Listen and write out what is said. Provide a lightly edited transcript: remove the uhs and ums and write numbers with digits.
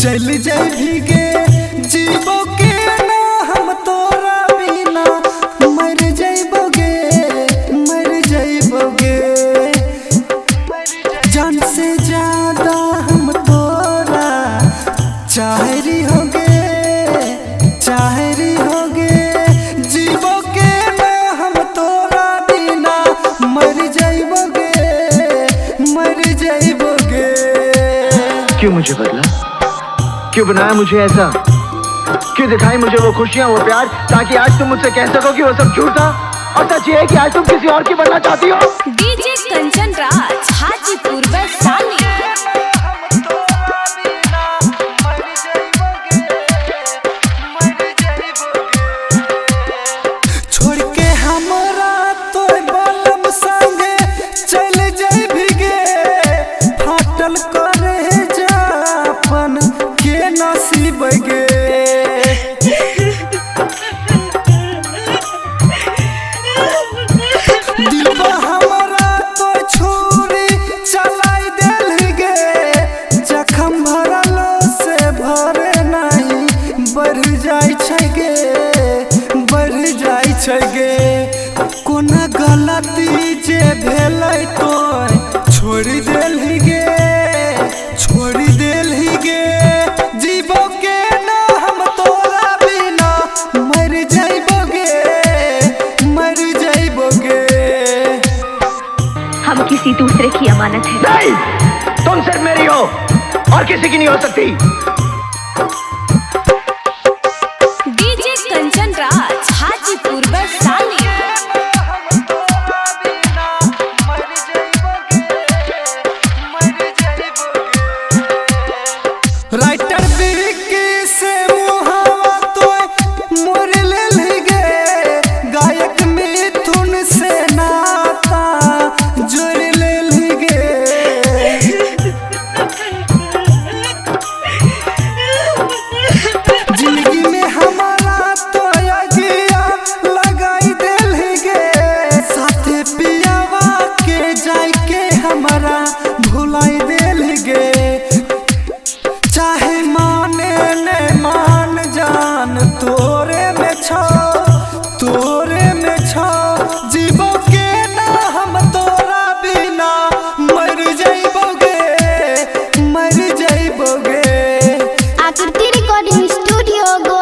चल जाई भीगे जीवो के ना हम तोरा बिना मर जाइबोगे मर जाइबोगे। जान से ज्यादा हम तोरा चाहरी होगे चाहरी होगे। जीवो के ना हम तोरा बिना मर जाइबोगे मर जाइबोगे। क्यों मुझे बदला, क्यों बनाया मुझे ऐसा, क्यों दिखाई मुझे वो खुशियां वो प्यार, ताकि आज तुम मुझसे कह सको कि वो सब झूठ था और सच ये है कि आज तुम किसी और की बनना चाहती हो। डीजे कंचन राज हाजीपुर वैशाली। छोड़ के हमरा तो बलम संगे चल जाई भीगे फाटल करे जापन के नसीब गे। दिलवा हमरा तो छुरी चलाई देल गे जखम भरल से भरे नहीं बढ़ जाई छै गे बढ़ जाई छै गे। कोना गलती जे भेलै तो छोड़ देल गे छोड़ देल गे। जीवो के ना हम तोरा बिना मर जाइबोगे मर जाइबोगे। हम किसी दूसरे की अमानत है। नहीं, तुम सिर्फ मेरी हो और किसी की नहीं हो सकती। डीजे कंचन राज हाजीपुर वैशाली। राइटर बिरकी से मुहावा तो मोर लेल गे गायक मिथुन से नाता जोड़ लेल गे। जिंदगी में हमारा तो अगिया लगाई देल गे साथे पियावा के जाय के हमारा भुलाई देल गे। चाहे माने ने मान जान तोरे में छो तोरे में छो। जीवो के ना हम तोरा बिना मर जाइबोगे मर जाइबोगे। आकृति रिकॉर्डिंग स्टूडियो गो